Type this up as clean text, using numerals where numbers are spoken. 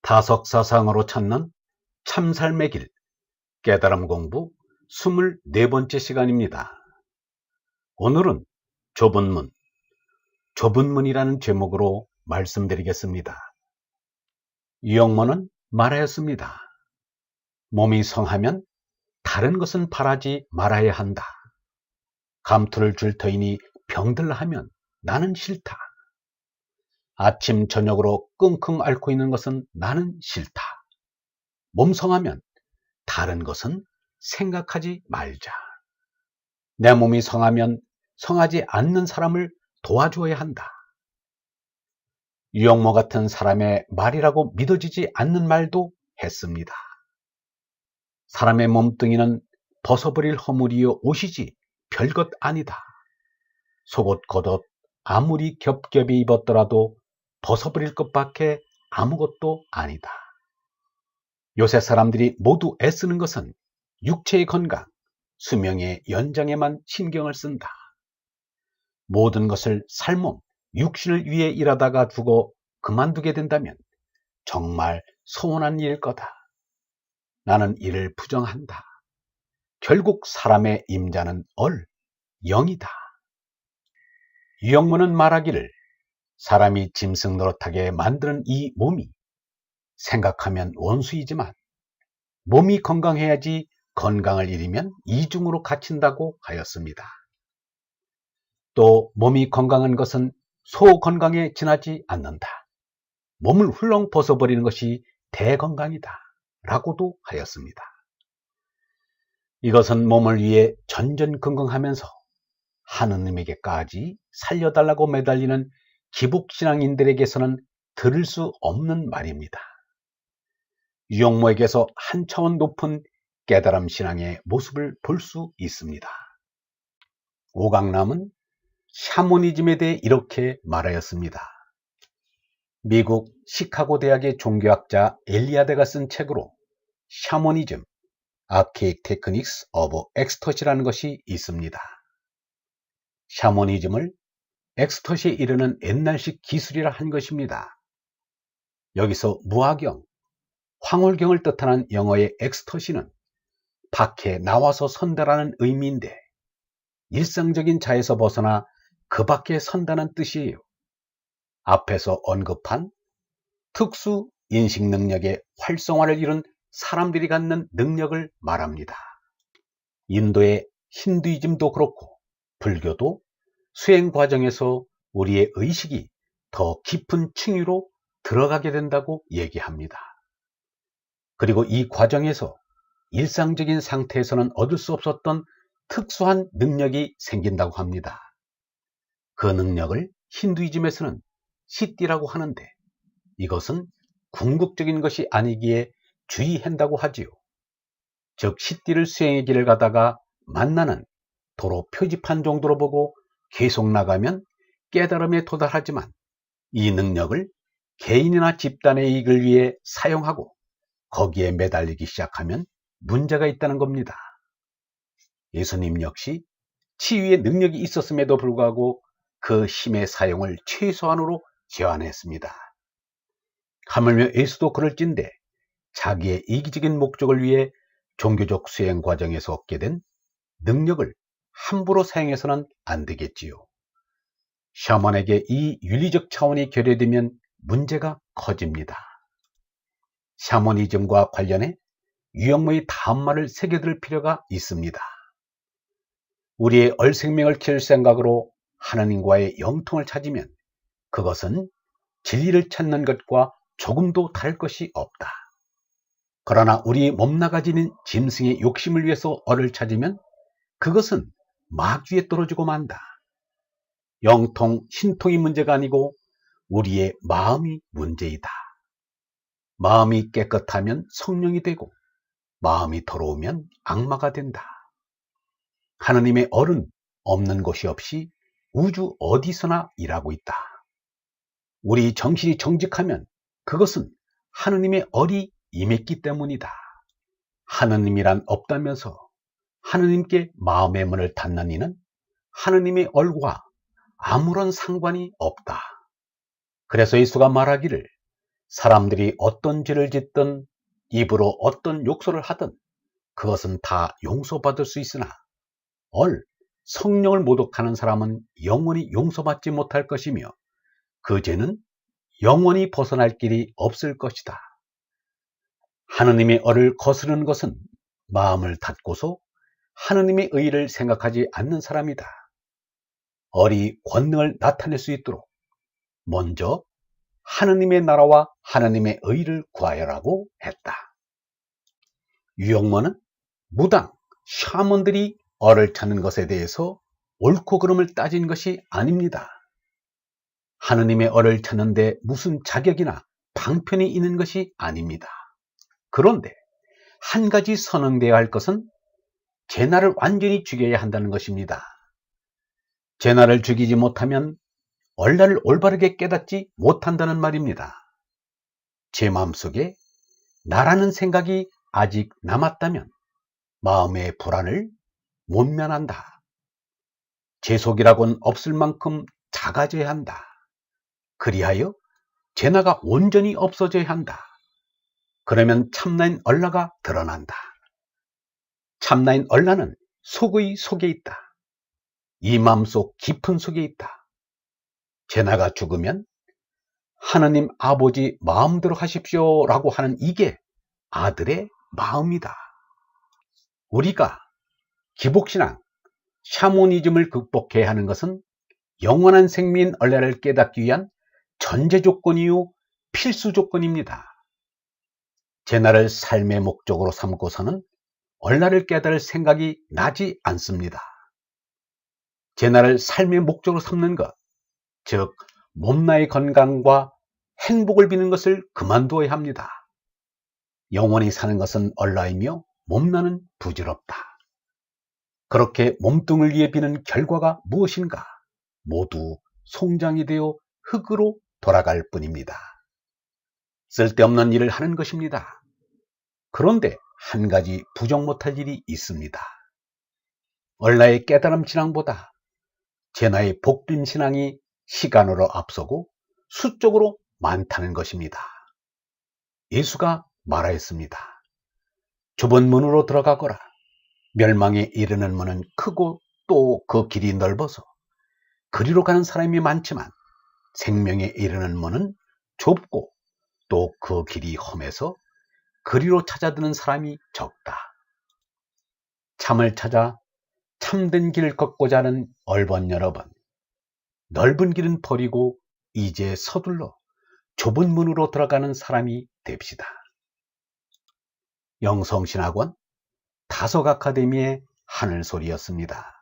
다석사상으로 찾는 참삶의 길, 깨달음 공부 24번째 시간입니다. 오늘은 좁은 문이라는 제목으로 말씀드리겠습니다. 유영모는 말하였습니다. 몸이 성하면 다른 것은 바라지 말아야 한다. 감투를 줄 터이니 병들라 하면 나는 싫다. 아침 저녁으로 끙끙 앓고 있는 것은 나는 싫다. 몸 성하면 다른 것은 생각하지 말자. 내 몸이 성하면 성하지 않는 사람을 도와줘야 한다. 유영모 같은 사람의 말이라고 믿어지지 않는 말도 했습니다. 사람의 몸뚱이는 벗어버릴 허물이요 옷이지 별것 아니다. 속옷 겉옷 아무리 겹겹이 입었더라도 벗어버릴 것밖에 아무것도 아니다. 요새 사람들이 모두 애쓰는 것은 육체의 건강, 수명의 연장에만 신경을 쓴다. 모든 것을 삶은 육신을 위해 일하다가 두고 그만두게 된다면 정말 서운한 일일 거다. 나는 이를 부정한다. 결국 사람의 임자는 영이다. 유영모는 말하기를 사람이 짐승 노릇하게 만드는 이 몸이 생각하면 원수이지만 몸이 건강해야지 건강을 잃으면 이중으로 갇힌다고 하였습니다. 또 몸이 건강한 것은 소 건강에 지나지 않는다. 몸을 훌렁 벗어버리는 것이 대건강이다 라고도 하였습니다. 이것은 몸을 위해 전전긍긍하면서 하느님에게까지 살려달라고 매달리는 기복신앙인들에게서는 들을 수 없는 말입니다. 유영모에게서 한 차원 높은 깨달음 신앙의 모습을 볼 수 있습니다. 오강남은 샤머니즘에 대해 이렇게 말하였습니다. 미국 시카고 대학의 종교학자 엘리아드가 쓴 책으로 샤머니즘, Archaic Techniques of Ecstasy라는 것이 있습니다. 샤머니즘을 엑스터시에 이르는 옛날식 기술이라 한 것입니다. 여기서 무화경, 황홀경을 뜻하는 영어의 엑스터시는 밖에 나와서 선다라는 의미인데 일상적인 자에서 벗어나 그 밖에 선다는 뜻이에요. 앞에서 언급한 특수 인식 능력의 활성화를 이룬 사람들이 갖는 능력을 말합니다. 인도의 힌두이즘도 그렇고 불교도 수행 과정에서 우리의 의식이 더 깊은 층위로 들어가게 된다고 얘기합니다. 그리고 이 과정에서 일상적인 상태에서는 얻을 수 없었던 특수한 능력이 생긴다고 합니다. 그 능력을 힌두이즘에서는 시띠라고 하는데 이것은 궁극적인 것이 아니기에 주의한다고 하지요. 즉 시띠를 수행의 길을 가다가 만나는 도로 표지판 정도로 보고 계속 나가면 깨달음에 도달하지만 이 능력을 개인이나 집단의 이익을 위해 사용하고 거기에 매달리기 시작하면 문제가 있다는 겁니다. 예수님 역시 치유의 능력이 있었음에도 불구하고 그 힘의 사용을 최소한으로 제한했습니다. 하물며 예수도 그럴진데 자기의 이기적인 목적을 위해 종교적 수행 과정에서 얻게 된 능력을 함부로 사용해서는 안 되겠지요. 샤먼에게 이 윤리적 차원이 결여되면 문제가 커집니다. 샤머니즘과 관련해 유영모의 다음 말을 새겨들 필요가 있습니다. 우리의 얼생명을 키울 생각으로 하나님과의 영통을 찾으면 그것은 진리를 찾는 것과 조금도 다를 것이 없다. 그러나 우리 몸나가지는 짐승의 욕심을 위해서 얼을 찾으면 그것은 마귀에 떨어지고 만다. 영통, 신통이 문제가 아니고 우리의 마음이 문제이다. 마음이 깨끗하면 성령이 되고 마음이 더러우면 악마가 된다. 하느님의 얼은 없는 곳이 없이 우주 어디서나 일하고 있다. 우리 정신이 정직하면 그것은 하느님의 얼이 임했기 때문이다. 하느님이란 없다면서 하느님께 마음의 문을 닫는 이는 하느님의 얼과 아무런 상관이 없다. 그래서 예수가 말하기를 사람들이 어떤 죄를 짓든 입으로 어떤 욕설을 하든 그것은 다 용서받을 수 있으나 성령을 모독하는 사람은 영원히 용서받지 못할 것이며 그 죄는 영원히 벗어날 길이 없을 것이다. 하느님의 얼을 거스르는 것은 마음을 닫고서 하느님의 의를 생각하지 않는 사람이다. 얼이 권능을 나타낼 수 있도록 먼저 하느님의 나라와 하느님의 의를 구하여라고 했다. 유영모는 무당, 샤먼들이 얼을 찾는 것에 대해서 옳고 그름을 따진 것이 아닙니다. 하느님의 얼을 찾는데 무슨 자격이나 방편이 있는 것이 아닙니다. 그런데 한 가지 선언되어야 할 것은 제나를 완전히 죽여야 한다는 것입니다. 제나를 죽이지 못하면 얼라를 올바르게 깨닫지 못한다는 말입니다. 제 마음속에 나라는 생각이 아직 남았다면 마음의 불안을 못 면한다. 제 속이라고는 없을 만큼 작아져야 한다. 그리하여 제나가 온전히 없어져야 한다. 그러면 참나인 얼라가 드러난다. 참나인 얼라는 속의 속에 있다. 이 마음속 깊은 속에 있다. 제나가 죽으면 하느님 아버지 마음대로 하십시오 라고 하는 이게 아들의 마음이다. 우리가 기복신앙, 샤모니즘을 극복해야 하는 것은 영원한 생명인 얼라를 깨닫기 위한 전제 조건이요 필수 조건입니다. 제나를 삶의 목적으로 삼고서는 얼라를 깨달을 생각이 나지 않습니다. 제나를 삶의 목적으로 삼는 것, 즉 몸나의 건강과 행복을 비는 것을 그만두어야 합니다. 영원히 사는 것은 얼라이며 몸나는 부질없다. 그렇게 몸뚱을 위해 비는 결과가 무엇인가? 모두 송장이 되어 흙으로 돌아갈 뿐입니다. 쓸데없는 일을 하는 것입니다. 그런데 한 가지 부정 못할 일이 있습니다. 얼라의 깨달음 신앙보다 제나의 복림 신앙이 시간으로 앞서고 수적으로 많다는 것입니다. 예수가 말하였습니다. 좁은 문으로 들어가거라. 멸망에 이르는 문은 크고 또 그 길이 넓어서 그리로 가는 사람이 많지만 생명에 이르는 문은 좁고 또 그 길이 험해서 그리로 찾아드는 사람이 적다. 참을 찾아 참된 길을 걷고자 하는 얼번 여러분, 넓은 길은 버리고 이제 서둘러 좁은 문으로 들어가는 사람이 됩시다. 영성신학원 다속 아카데미의 하늘소리였습니다.